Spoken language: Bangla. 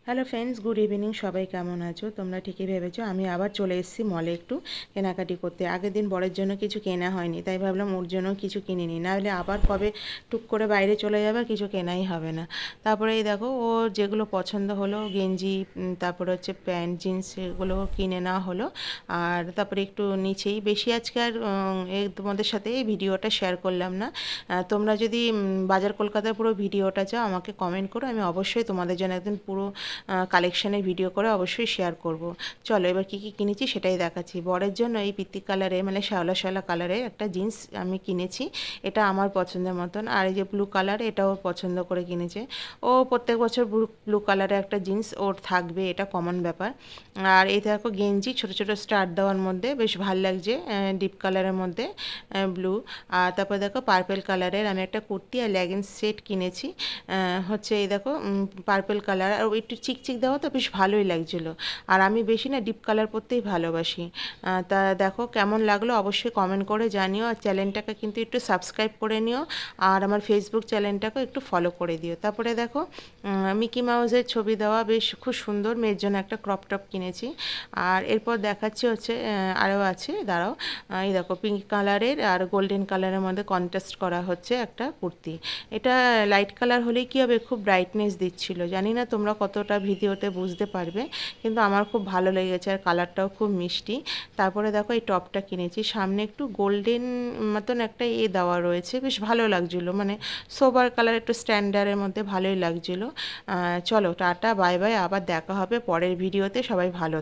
Hello friends, good evening. সবাই কেমন আছো? তোমরা ঠিকই ভেবেছো। আমি আবার চলে এসেছি মলে একটু কেনাকাটি করতে। আগের দিন বরের জন্য কিছু কেনা হয়নি, তাই ভাবলাম ওর জন্য কিছু কিনে নিই, নাহলে আবার কবে টুক করে বাইরে চলে যাবে, কিছু কেনাই হবে না। তারপরে এই দেখো, ও যেগুলো পছন্দ হলো গেঞ্জি, তারপরে হচ্ছে প্যান্ট জিন্স, এগুলো কিনে নেওয়া হলো। আর তারপরে একটু নিচেই বেশি আজকে আর তোমাদের সাথে এই ভিডিওটা শেয়ার করলাম না। তোমরা যদি বাজার কলকাতার পুরো ভিডিওটা চাও আমাকে কমেন্ট করো, আমি অবশ্যই তোমাদের জন্য একদিন পুরো কালেকশানের ভিডিও করে অবশ্যই শেয়ার করব। চলো এবার কী কী কিনেছি সেটাই দেখাচ্ছি। বরের জন্য এই পিত্তি কালারে মানে শ্যাওলা শ্যাওলা কালারের একটা জিন্স আমি কিনেছি। এটা আমার পছন্দের মতন। আর এই যে ব্লু কালার, এটাও পছন্দ করে কিনেছে। ও প্রত্যেক বছর ব্লু কালারে একটা জিন্স ওর থাকবে, এটা কমন ব্যাপার। আর এই দেখো গেঞ্জি ছোটো ছোটো স্টার দেওয়ার মধ্যে বেশ ভালো লাগছে, ডিপ কালারের মধ্যে ব্লু। আর তারপর দেখো পার্পেল কালারের আমি একটা কুর্তি আর লেগিংস সেট কিনেছি। হচ্ছে এই দেখো পার্পেল কালার, আর একটু চিকচিক দেওয়া তো বেশ ভালোই লাগছিলো। আর আমি বেশি না ডিপ কালার পরতেই ভালোবাসি। তা দেখো কেমন লাগলো অবশ্যই কমেন্ট করে জানিও। আর চ্যানেলটাকে কিন্তু একটু সাবস্ক্রাইব করে নিও, আর আমার ফেসবুক চ্যানেলটাকে একটু ফলো করে দিও। তারপরে দেখো মিকি মাউসের ছবি দেওয়া বেশ খুব সুন্দর, মেয়ের জন্য একটা ক্রপ টপ কিনেছি। আর এরপর দেখাচ্ছি হচ্ছে আরও আছে, দাঁড়াও। এই দেখো পিঙ্ক কালারের আর গোল্ডেন কালারের মধ্যে কন্ট্রাস্ট করা হচ্ছে একটা কুর্তি। এটা লাইট কালার হলেই কী হবে, খুব ব্রাইটনেস দিচ্ছিল। জানি না তোমরা কতটা ভিডিওতে বুঝতে পারবে, কিন্তু আমার খুব ভালো লেগেছে, আর কালারটাও খুব মিষ্টি। তারপরে দেখো এই টপটা কিনেছি, সামনে একটু গোল্ডেন মতন একটা দেওয়া রয়েছে, বেশ ভালো লাগছিলো, মানে সোবার কালার, একটু স্ট্যান্ডার্ডের মধ্যে ভালোই লাগছিলো। চলো টাটা, বাই বাই, আবার দেখা হবে পরের ভিডিওতে। সবাই ভালো